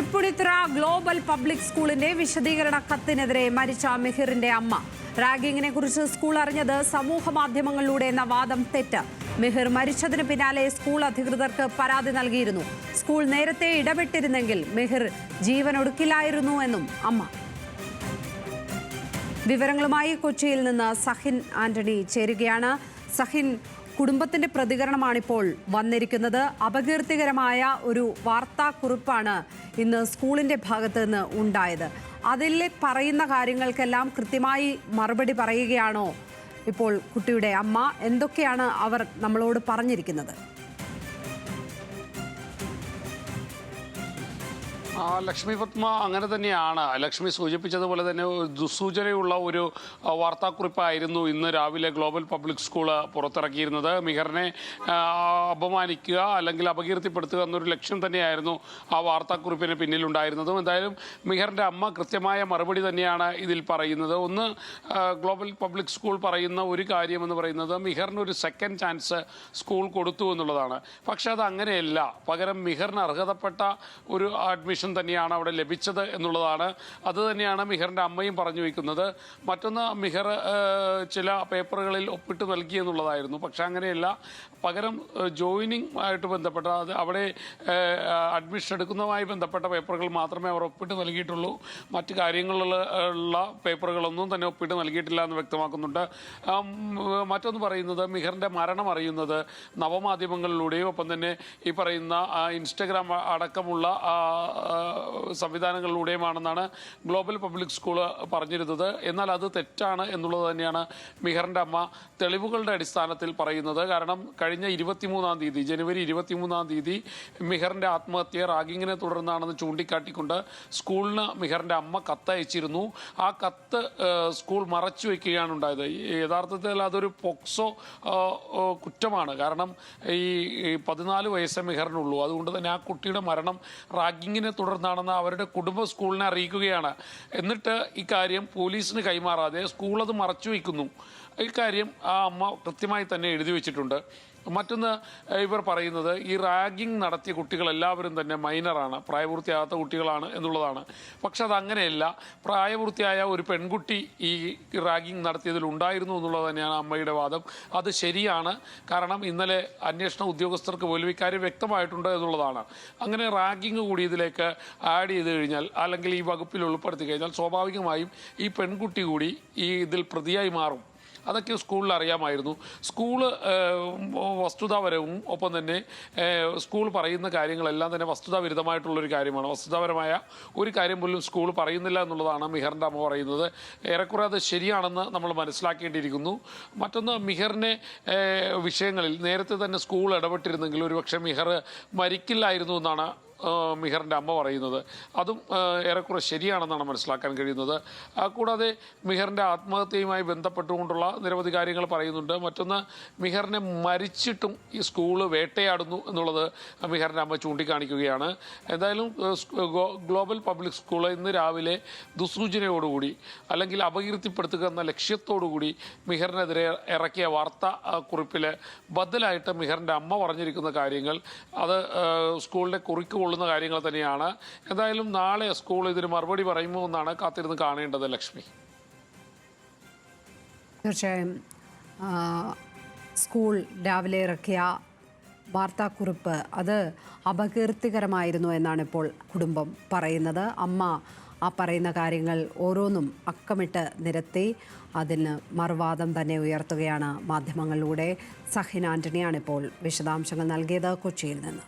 Tripunithura global public സ്കൂളിന്റെ വിശദീകരണ കത്തിനെതിരെ മരിച്ച മിഹിറിന്റെ അമ്മ. റാഗിങ്ങിനെ കുറിച്ച് സ്കൂൾ അറിഞ്ഞത് സമൂഹ മാധ്യമങ്ങളിലൂടെ എന്ന വാദം തെറ്റ്. മിഹിർ മരിച്ചതിന് പിന്നാലെ സ്കൂൾ അധികൃതർക്ക് പരാതി നൽകിയിരുന്നു. സ്കൂൾ നേരത്തെ ഇടപെട്ടിരുന്നെങ്കിൽ മിഹിർ ജീവനൊടുക്കില്ലായിരുന്നു എന്നും അമ്മ. വിവരങ്ങളുമായി കൊച്ചിയിൽ നിന്ന് സഹിൻ ആന്റണി ചേരുകയാണ്. സഹിൻ, കുടുംബത്തിന്റെ പ്രതികരണമാണിപ്പോൾ വന്നിരിക്കുന്നത്. അപകീർത്തികരമായ ഒരു വാർത്താക്കുറിപ്പാണ് ഇന്ന് സ്കൂളിന്റെ ഭാഗത്ത് നിന്ന് ഉണ്ടായത്. അതിൽ പറയുന്ന കാര്യങ്ങൾക്കെല്ലാം കൃത്യമായി മറുപടി പറയുകയാണോ ഇപ്പോൾ കുട്ടിയുടെ അമ്മ? എന്തൊക്കെയാണ് അവർ നമ്മളോട് പറഞ്ഞിരിക്കുന്നത്? ലക്ഷ്മി പത്മ, അങ്ങനെ തന്നെയാണ്. ലക്ഷ്മി സൂചിപ്പിച്ചതുപോലെ തന്നെ ദുസ്സൂചനയുള്ള ഒരു വാർത്താക്കുറിപ്പായിരുന്നു ഇന്ന് രാവിലെ ഗ്ലോബൽ പബ്ലിക് സ്കൂള് പുറത്തിറക്കിയിരുന്നത്. മിഹിറിനെ അപമാനിക്കുക അല്ലെങ്കിൽ അപകീർത്തിപ്പെടുത്തുക എന്നൊരു ലക്ഷ്യം തന്നെയായിരുന്നു ആ വാർത്താക്കുറിപ്പിന് പിന്നിലുണ്ടായിരുന്നതും. എന്തായാലും മിഹിറിൻ്റെ അമ്മ കൃത്യമായ മറുപടി തന്നെയാണ് ഇതിൽ പറയുന്നത്. ഒന്ന്, ഗ്ലോബൽ പബ്ലിക് സ്കൂൾ പറയുന്ന ഒരു കാര്യമെന്ന് പറയുന്നത് മിഹിറിന് ഒരു സെക്കൻഡ് ചാൻസ് സ്കൂൾ കൊടുത്തു എന്നുള്ളതാണ്. പക്ഷെ അത് അങ്ങനെയല്ല. പകരം മിഹിറിന് അർഹതപ്പെട്ട ഒരു അഡ്മിഷൻ തന്നെയാണ് അവിടെ ലഭിച്ചത് എന്നുള്ളതാണ്. അത് തന്നെയാണ് മിഹിറിൻ്റെ അമ്മയും പറഞ്ഞു വയ്ക്കുന്നത്. മറ്റൊന്ന്, മിഹിർ ചില പേപ്പറുകളിൽ ഒപ്പിട്ട് നൽകി എന്നുള്ളതായിരുന്നു. പക്ഷെ അങ്ങനെയല്ല. പകരം ജോയിനിങ് ആയിട്ട് ബന്ധപ്പെട്ട അവിടെ അഡ്മിഷൻ എടുക്കുന്നതുമായി ബന്ധപ്പെട്ട പേപ്പറുകൾ മാത്രമേ അവർ ഒപ്പിട്ട് നൽകിയിട്ടുള്ളൂ. മറ്റു കാര്യങ്ങളിലുള്ള പേപ്പറുകളൊന്നും തന്നെ ഒപ്പിട്ട് നൽകിയിട്ടില്ല എന്ന് വ്യക്തമാക്കുന്നുണ്ട്. മറ്റൊന്ന് പറയുന്നത്, മിഹിറിൻ്റെ മരണം അറിയുന്നത് നവമാധ്യമങ്ങളിലൂടെയും ഒപ്പം തന്നെ ഈ പറയുന്ന ഇൻസ്റ്റഗ്രാം അടക്കമുള്ള സംവിധാനങ്ങളിലൂടെയുമാണെന്നാണ് ഗ്ലോബൽ പബ്ലിക് സ്കൂള് പറഞ്ഞിരുന്നത്. എന്നാൽ അത് തെറ്റാണ് എന്നുള്ളത് തന്നെയാണ് മിഹിറിൻ്റെ അമ്മ തെളിവുകളുടെ അടിസ്ഥാനത്തിൽ പറയുന്നത്. കാരണം കഴിഞ്ഞ 23-ാം തീയതി, ജനുവരി 23-ാം തീയതി മിഹിറിൻ്റെ ആത്മഹത്യ റാഗിങ്ങിനെ തുടർന്നാണെന്ന് ചൂണ്ടിക്കാട്ടിക്കൊണ്ട് സ്കൂളിന് മിഹിറിൻ്റെ അമ്മ കത്തയച്ചിരുന്നു. ആ കത്ത് സ്കൂൾ മറച്ചു വയ്ക്കുകയാണ് ഉണ്ടായത്. യഥാർത്ഥത്തിൽ അതൊരു പോക്സോ കുറ്റമാണ്. കാരണം ഈ 14 വയസ്സേ മിഹിറിനുള്ളൂ. അതുകൊണ്ട് തന്നെ ആ കുട്ടിയുടെ മരണം റാഗിങ്ങിനെ തുടർന്നാണെന്ന് അവരുടെ കുടുംബ സ്കൂളിനെ അറിയിക്കുകയാണ്. എന്നിട്ട് ഇക്കാര്യം പോലീസിന് കൈമാറാതെ സ്കൂൾ അത് മറച്ചു വയ്ക്കുന്നു. ഇക്കാര്യം ആ അമ്മ കൃത്യമായി തന്നെ എഴുതി വെച്ചിട്ടുണ്ട്. മറ്റൊന്ന്, ഇവർ പറയുന്നത് ഈ റാഗിങ് നടത്തിയ കുട്ടികളെല്ലാവരും തന്നെ മൈനറാണ്, പ്രായപൂർത്തിയാകാത്ത കുട്ടികളാണ് എന്നുള്ളതാണ്. പക്ഷെ അതങ്ങനെയല്ല. പ്രായപൂർത്തിയായ ഒരു പെൺകുട്ടി ഈ റാഗിങ് നടത്തിയതിൽ ഉണ്ടായിരുന്നു എന്നുള്ളത് തന്നെയാണ് അമ്മയുടെ വാദം. അത് ശരിയാണ്. കാരണം ഇന്നലെ അന്വേഷണ ഉദ്യോഗസ്ഥർക്ക് പോലും ഇക്കാര്യം വ്യക്തമായിട്ടുണ്ട് എന്നുള്ളതാണ്. അങ്ങനെ റാഗിങ് കൂടി ഇതിലേക്ക് ആഡ് ചെയ്ത് കഴിഞ്ഞാൽ, അല്ലെങ്കിൽ ഈ വകുപ്പിൽ ഉൾപ്പെടുത്തി കഴിഞ്ഞാൽ, സ്വാഭാവികമായും ഈ പെൺകുട്ടി കൂടി ഈ ഇതിൽ പ്രതിയായി മാറും. അതൊക്കെ സ്കൂളിൽ അറിയാമായിരുന്നു. സ്കൂള് വസ്തുതാപരവും ഒപ്പം തന്നെ സ്കൂൾ പറയുന്ന കാര്യങ്ങളെല്ലാം തന്നെ വസ്തുതാവിരുദ്ധമായിട്ടുള്ളൊരു കാര്യമാണ്. വസ്തുതാപരമായ ഒരു കാര്യം പോലും സ്കൂൾ പറയുന്നില്ല എന്നുള്ളതാണ് മിഹിറിൻ്റെ അമ്മ പറയുന്നത്. ഏറെക്കുറെ അത് ശരിയാണെന്ന് നമ്മൾ മനസ്സിലാക്കേണ്ടിയിരിക്കുന്നു. മറ്റൊന്ന്, മിഹിറിനെ വിഷയങ്ങളിൽ നേരത്തെ തന്നെ സ്കൂൾ ഇടപെട്ടിരുന്നെങ്കിൽ ഒരുപക്ഷെ മിഹിർ മരിക്കില്ലായിരുന്നു എന്നാണ് മിഹിറിൻ്റെ അമ്മ പറയുന്നത്. അതും ഏറെക്കുറെ ശരിയാണെന്നാണ് മനസ്സിലാക്കാൻ കഴിയുന്നത്. കൂടാതെ മിഹിറിൻ്റെ ആത്മഹത്യയുമായി ബന്ധപ്പെട്ടുകൊണ്ടുള്ള നിരവധി കാര്യങ്ങൾ പറയുന്നുണ്ട്. മറ്റൊന്ന്, മിഹിറിനെ മരിച്ചിട്ടും ഈ സ്കൂള് വേട്ടയാടുന്നു എന്നുള്ളത് മിഹിറിൻ്റെ അമ്മ ചൂണ്ടിക്കാണിക്കുകയാണ്. എന്തായാലും ഗ്ലോബൽ പബ്ലിക് സ്കൂൾ ഇന്ന് രാവിലെ ദുസ്സൂചനയോടുകൂടി അല്ലെങ്കിൽ അപകീർത്തിപ്പെടുത്തുക എന്ന ലക്ഷ്യത്തോടുകൂടി മിഹിറിനെതിരെ ഇറക്കിയ വാർത്താ കുറിപ്പിൽ ബദലായിട്ട് മിഹിറിൻ്റെ അമ്മ പറഞ്ഞിരിക്കുന്ന കാര്യങ്ങൾ അത് സ്കൂളിൻ്റെ കുറിക്ക് ുന്ന കാര്യങ്ങൾ തന്നെയാണ്. എന്തായാലും നാളെ സ്കൂൾ ഇതിന് മറുപടി പറയുമോ എന്നാണ് കാത്തിരുന്ന് കാണേണ്ടത്. ലക്ഷ്മി, തീർച്ചയായും സ്കൂൾ രാവിലെ ഇറക്കിയ വാർത്താക്കുറിപ്പ് അത് അപകീർത്തികരമായിരുന്നു എന്നാണ് ഇപ്പോൾ കുടുംബം പറയുന്നത്. അമ്മ ആ പറയുന്ന കാര്യങ്ങൾ ഓരോന്നും അക്കമിട്ട് നിരത്തി അതിന് മറുവാദം തന്നെ ഉയർത്തുകയാണ് മാധ്യമങ്ങളിലൂടെ. സഹിൻ ആന്റണിയാണ് ഇപ്പോൾ വിശദാംശങ്ങൾ നൽകിയത് കൊച്ചിയിൽ നിന്ന്.